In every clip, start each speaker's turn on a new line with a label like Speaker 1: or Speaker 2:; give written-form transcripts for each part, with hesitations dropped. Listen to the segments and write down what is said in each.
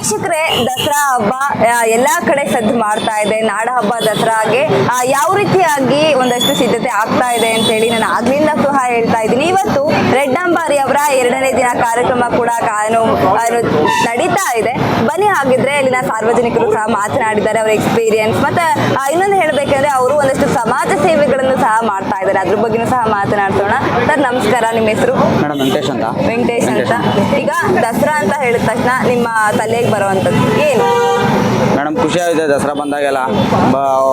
Speaker 1: ವೀಕ್ಷಕರೇ, ದಸರಾ ಹಬ್ಬ ಎಲ್ಲಾ ಕಡೆ ಸದ್ದು ಮಾಡ್ತಾ ಇದೆ. ನಾಡ ಹಬ್ಬ ದಸರಾಗೆ ಯಾವ ರೀತಿಯಾಗಿ ಒಂದಷ್ಟು ಸಿದ್ಧತೆ ಆಗ್ತಾ ಇದೆ ಅಂತ ಹೇಳಿ ನಾನು ಆಗ್ಲಿಂದ ಸಹ ಹೇಳ್ತಾ ಇದ್ದೀನಿ. ಇವತ್ತು ರೆಡ್ ಅಂಬಾರಿ ಅವರ 2ನೇ ದಿನ ಕಾರ್ಯಕ್ರಮ ಕೂಡ ನಡೀತಾ ಇದೆ. ಬನ್ನಿ, ಹಾಗಿದ್ರೆ ಇಲ್ಲಿನ ಸಾರ್ವಜನಿಕರು ಸಹ ಮಾತನಾಡಿದ್ದಾರೆ, ಅವರ ಎಕ್ಸ್ಪೀರಿಯನ್ಸ್ ಮತ್ತೆ ಇನ್ನೊಂದು ಹೇಳ್ಬೇಕಂದ್ರೆ ಅವರು ಒಂದಷ್ಟು ಸಮಾಜ ಸೇವೆಗಳನ್ನು ಸಹ ಮಾಡ್ತಾ ಇದ್ದಾರೆ. ಅದ್ರ ಬಗ್ಗೆನೂ ಸಹ ಮಾತನಾಡ್ಸೋಣ. ಸರ್ ನಮಸ್ಕಾರ, ನಿಮ್ಮ ಹೆಸರು?
Speaker 2: ಮೇಡಮ್ ವೆಂಕಟೇಶ್ ಅಂತ.
Speaker 1: ವೆಂಕಟೇಶ್ ಅಂತ. ಈಗ ದಸರಾ ಅಂತ ಹೇಳಿದ ತಕ್ಷಣ ನಿಮ್ಮ ತಲೆಗೆ ಬರುವಂಥದ್ದು ಏನು?
Speaker 2: ಮೇಡಮ್ ಖುಷಿ ಆಗಿದೆ ದಸರಾ ಬಂದಾಗೆಲ್ಲ.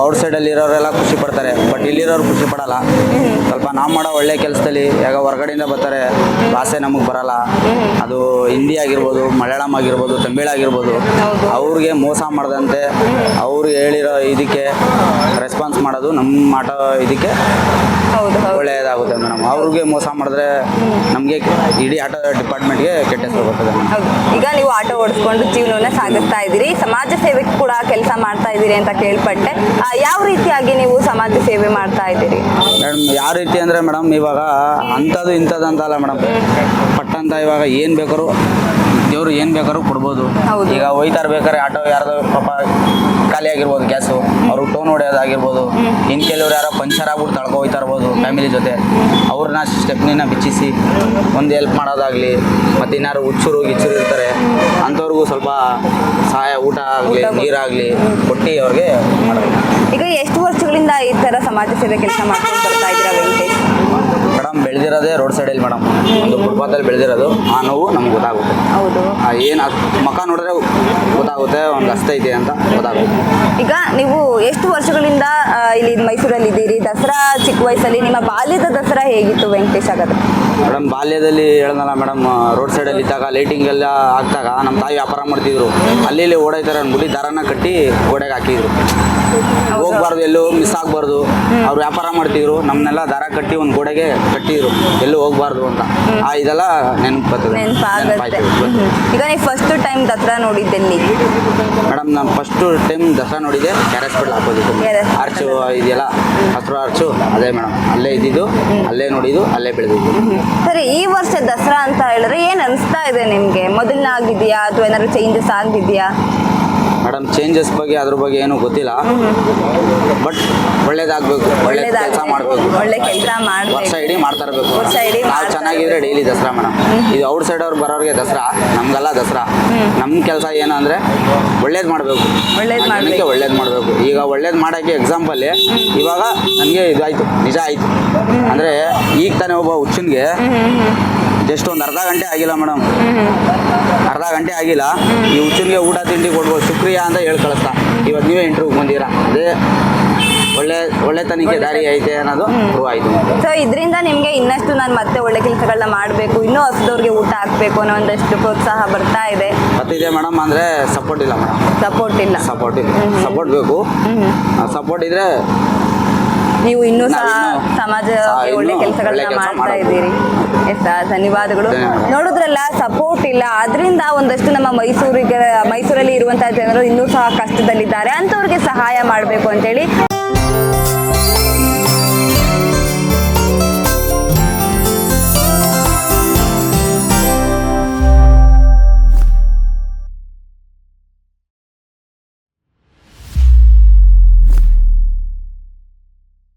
Speaker 2: ಔಟ್ ಸೈಡಲ್ಲಿ ಇರೋರೆಲ್ಲ ಖುಷಿ ಪಡ್ತಾರೆ, ಬಟ್ ಇಲ್ಲಿರೋರು ಖುಷಿ ಪಡಲ್ಲ. ಸ್ವಲ್ಪ ನಾವು ಮಾಡೋ ಒಳ್ಳೆ ಕೆಲಸದಲ್ಲಿ ಈಗ ಹೊರಗಡೆಯಿಂದ ಬರ್ತಾರೆ, ಭಾಷೆ ನಮಗೆ ಬರಲ್ಲ. ಅದು ಹಿಂದಿ ಆಗಿರ್ಬೋದು, ಮಲಯಾಳಂ ಆಗಿರ್ಬೋದು, ತಮಿಳ್ ಆಗಿರ್ಬೋದು, ಅವ್ರಿಗೆ ಮೋಸ ಮಾಡದಂತೆ ಅವ್ರು ಹೇಳಿರೋ ಇದಕ್ಕೆ ರೆಸ್ಪಾನ್ಸ್ ಮಾಡೋದು ನಮ್ಮ ಮಾಡೋ ಇದಕ್ಕೆ ಒಳ್ಳೆಯದಾಗುತ್ತೆ ಮೇಡಮ್. ಅವ್ರಿಗೆ ಮೋಸ ಮಾಡಿದ್ರೆ ನಮಗೆ ಇಡೀ ಆಟೋ ಡಿಪಾರ್ಟ್ಮೆಂಟ್ಗೆ ಕೆಟ್ಟ ಹೆಸರು ಬರ್ತದೆ.
Speaker 1: ಈಗ ನೀವು ಆಟೋ ಓಡಿಸ್ಕೊಂಡು ಜೀವನವನ್ನ ಸಾಗಿಸ್ತಾ ಇದ್ದೀರಿ, ಸಮಾಜ ಸೇವೆ ಕೂಡ ಕೆಲಸ ಮಾಡ್ತಾ ಇದ್ದೀರಿ ಅಂತ ಕೇಳ್ಪಟ್ಟೆ. ಯಾವ ರೀತಿಯಾಗಿ ನೀವು ಸಮಾಜ ಸೇವೆ ಮಾಡ್ತಾ ಇದ್ದೀರಿ
Speaker 2: ಮೇಡಮ್? ಯಾವ ರೀತಿ ಅಂದರೆ ಮೇಡಮ್, ಇವಾಗ ಅಂಥದ್ದು ಇಂಥದ್ದು ಅಂತಲ್ಲ ಮೇಡಮ್, ಪಟ್ಟಂತ ಇವಾಗ ಏನು ಬೇಕಾದ್ರು ದೇವರು ಏನು ಬೇಕಾದ್ರೂ ಕೊಡ್ಬೋದು. ಈಗ ಹೋಯ್ತಾ ಇರ್ಬೇಕಾದ್ರೆ ಆಟೋ ಯಾರ್ದು ಪಾಪ ಖಾಲಿ ಆಗಿರ್ಬೋದು ಗ್ಯಾಸು, ಅವ್ರಿಗೆ ಟೋನ್ ಹೊಡೆಯೋದಾಗಿರ್ಬೋದು, ಇನ್ನು ಕೆಲವ್ರು ಯಾರೋ ಪಂಚರ್ ಆಗ್ಬಿಟ್ಟು ತಳ್ಕೊ ಹೋಯ್ತಾ ಇರ್ಬೋದು ಫ್ಯಾಮಿಲಿ ಜೊತೆ, ಅವ್ರನ್ನ ಸ್ಟೆಪ್ನಿನ ಬಿಚ್ಚಿಸಿ ಒಂದು ಹೆಲ್ಪ್ ಮಾಡೋದಾಗಲಿ, ಮತ್ತು ಇನ್ನಾರು ಹುಚ್ಚರು ಗಿಚ್ಚರು ಇರ್ತಾರೆ ಅಂಥವ್ರಿಗೂ ಸ್ವಲ್ಪ ಸಹಾಯ, ಊಟ ಆಗಲಿ ನೀರಾಗಲಿ ಕೊಟ್ಟು ಅವ್ರಿಗೆ ಮಾಡೋದು.
Speaker 1: ಈಗ ಎಷ್ಟು ವರ್ಷಗಳಿಂದ ಈ ಥರ ಸಮಾಜ ಸೇವೆ ಕೆಲಸ ಮಾಡ್ಕೊಂಡು ಬರ್ತಾ ಇದ್ದೀರಾ ವೆಂಕಟೇಶ್?
Speaker 2: ಮೇಡಮ್ ಬೆಳೆದಿರೋದೇ ರೋಡ್ ಸೈಡಲ್ಲಿ ಮೇಡಮ್, ಒಂದು ಫುಟ್ಪಾತಲ್ಲಿ ಬೆಳೆದಿರೋದು. ಆ ನೋವು ನಮ್ಗೆ ಗೊತ್ತಾಗುತ್ತೆ.
Speaker 1: ಹೌದು,
Speaker 2: ಏನು ಮಖ ನೋಡಿದ್ರೆ ಗೊತ್ತಾಗುತ್ತೆ ಒಂದು ಐತೆ ಅಂತ ಗೊತ್ತಾಗುತ್ತೆ.
Speaker 1: ಈಗ ನೀವು ಎಷ್ಟು ವರ್ಷಗಳಿಂದ ಇಲ್ಲಿ ಮೈಸೂರಲ್ಲಿ ಇದ್ದೀರಿ? ದಸರಾ ಚಿಕ್ಕ ವಯಸ್ಸಲ್ಲಿ ನಿಮ್ಮ ಬಾಲ್ಯದ ದಸರಾ ಹೇಗಿತ್ತು ವೆಂಕಟೇಶ್ ಆಗೋದು?
Speaker 2: ಮೇಡಮ್ ಬಾಲ್ಯದಲ್ಲಿ ಹೇಳೋದಲ್ಲ ಮೇಡಮ್, ರೋಡ್ ಸೈಡಲ್ಲಿ ಇದ್ದಾಗ ಲೈಟಿಂಗ್ ಎಲ್ಲ ಆಗ್ದಾಗ ನಮ್ಮ ತಾಯಿ ವ್ಯಾಪಾರ ಮಾಡ್ತಿದ್ರು. ಅಲ್ಲಿ ಇಲ್ಲಿ ಓಡಾಯ್ತಾರೆ ಅಂದ್ಬಿಟ್ಟು ದಾರನ ಕಟ್ಟಿ ಗೋಡೆಗೆ ಹಾಕಿದ್ರು. ಹೋಗ್ಬಾರ್ದು, ಎಲ್ಲೂ ಮಿಸ್ ಆಗಬಾರ್ದು. ಅವ್ರು ವ್ಯಾಪಾರ ಮಾಡ್ತಿದ್ರು, ನಮ್ಮನ್ನೆಲ್ಲ ದಾರ ಕಟ್ಟಿ ಒಂದು ಗೋಡೆಗೆ ಕಟ್ಟಿದ್ರು, ಎಲ್ಲೂ ಹೋಗ್ಬಾರ್ದು ಅಂತ. ಇದೆಲ್ಲ ನೆನಪಾಗುತ್ತೆ.
Speaker 1: ಈಗ ನೀವು ಫಸ್ಟ್ ಟೈಮ್ ದಸರಾ ನೋಡಿದ್ದೆಲ್ಲಿ?
Speaker 2: ಮೇಡಮ್ ನಾನು ಫಸ್ಟ್ ಟೈಮ್ ದಸರಾ ನೋಡಿದ್ದೆ ಕ್ಯಾರೆಸ್ಪೇಟಲ್ ಆಪೋಸಿಟ್ ಆರ್ಚು ಇದೆಯಲ್ಲ, ಹಸಿರು ಆರ್ಚು, ಅದೇ ಮೇಡಮ್. ಅಲ್ಲೇ ಇದ್ದಿದ್ದು, ಅಲ್ಲೇ ನೋಡಿದ್ದು, ಅಲ್ಲೇ ಬೆಳೆದಿದ್ದು.
Speaker 1: ಸರಿ, ಈ ವರ್ಷ ದಸರಾ ಅಂತ ಹೇಳಿದ್ರೆ ಏನು ಅನಿಸ್ತಾ ಇದೆ ನಿಮಗೆ? ಮೊದಲನೇ ಆಗಿದೆಯಾ ಅಥವಾ ಏನಾದ್ರು ಚೇಂಜಸ್ ಆಗಿದೆಯಾ?
Speaker 2: ಮೇಡಮ್ ಚೇಂಜಸ್ ಬಗ್ಗೆ ಅದ್ರ ಬಗ್ಗೆ ಏನೂ ಗೊತ್ತಿಲ್ಲ, ಬಟ್ ಒಳ್ಳೇದಾಗಬೇಕು, ಒಳ್ಳೆ ಕೆಲಸ ಮಾಡಬೇಕು,
Speaker 1: ಒಳ್ಳೆ ಕೆಲಸ ಮಾಡಬೇಕು,
Speaker 2: ವರ್ಷ ಇಡೀ ಮಾಡ್ತಾ ಇರಬೇಕು. ನಾವು ಚೆನ್ನಾಗಿದ್ರೆ ಡೈಲಿ ದಸರಾ ಮೇಡಮ್. ಇದು ಔಟ್ ಸೈಡ್ ಅವ್ರು ಬರೋರಿಗೆ ದಸರಾ, ನಮ್ಗೆಲ್ಲ ದಸರಾ. ನಮ್ಮ ಕೆಲಸ ಏನು ಅಂದರೆ ಒಳ್ಳೇದು ಮಾಡಬೇಕು, ಜನಕ್ಕೆ ಒಳ್ಳೇದು ಮಾಡಬೇಕು. ಈಗ ಒಳ್ಳೇದು ಮಾಡೋಕ್ಕೆ ಎಕ್ಸಾಂಪಲ್ ಇವಾಗ ನನಗೆ ಇದಾಯಿತು, ನಿಜ ಆಯಿತು ಅಂದರೆ ಈಗ ತಾನೇ ಒಬ್ಬ ಹುಚ್ಚನ್ಗೆ ಜಸ್ಟ್ ಒಂದು ಅರ್ಧ ಗಂಟೆ ಆಗಿಲ್ಲ ಮೇಡಮ್, ಅರ್ಧ ಗಂಟೆ ಆಗಿಲ್ಲ, ಈ ಹುಚ್ಚನ್ಗೆ ಊಟ ತಿಂಡಿ ಕೊಡ್ಬೋದು, ಶುಕ್ರಿಯಾ ಅಂತ ಹೇಳಿ ಕಳಿಸ್ತಾ. ಇವತ್ತು ನೀವೇ ಇಂಟರ್ವ್ಯೂ ಬಂದಿರಾ, ಅದೇ ಒಳ್ಳೆತನಕ್ಕೆ ದಾರಿ ಐತೆ ಅನ್ನೋದು ಪ್ರೂವ್ ಆಯಿತು.
Speaker 1: ಸೊ ಇದರಿಂದ ನಿಮಗೆ ಇನ್ನಷ್ಟು ನಾನು ಮತ್ತೆ ಒಳ್ಳೆ ಕೆಲಸಗಳನ್ನ ಮಾಡಬೇಕು, ಇನ್ನೂ ಹಸಿದವ್ರಿಗೆ ಊಟ ಹಾಕಬೇಕು ಅನ್ನೋ ಒಂದಷ್ಟು ಪ್ರೋತ್ಸಾಹ ಬರ್ತಾ ಇದೆ.
Speaker 2: ಬರ್ತಿದೆ ಮೇಡಮ್. ಅಂದರೆ ಸಪೋರ್ಟ್ ಇಲ್ಲ ಮೇಡಮ್, ಸಪೋರ್ಟ್ ಬೇಕು. ಸಪೋರ್ಟ್ ಇದ್ರೆ
Speaker 1: ನೀವು ಇನ್ನೂ ಸಹ ಸಮಾಜಕ್ಕೆ ಒಳ್ಳೆ ಕೆಲಸಗಳನ್ನ ಮಾಡ್ತಾ ಇದ್ದೀರಿ. ಎಸ್, ಧನ್ಯವಾದಗಳು. ನೋಡಿದ್ರಲ್ಲ, ಸಪೋರ್ಟ್ ಇಲ್ಲ, ಅದರಿಂದ ಒಂದಷ್ಟು ನಮ್ಮ ಮೈಸೂರಲ್ಲಿ ಇರುವಂತಹ ಜನರು ಇನ್ನೂ ಸಹ ಕಷ್ಟದಲ್ಲಿದ್ದಾರೆ, ಅಂಥವ್ರಿಗೆ ಸಹಾಯ ಮಾಡಬೇಕು ಅಂತೇಳಿ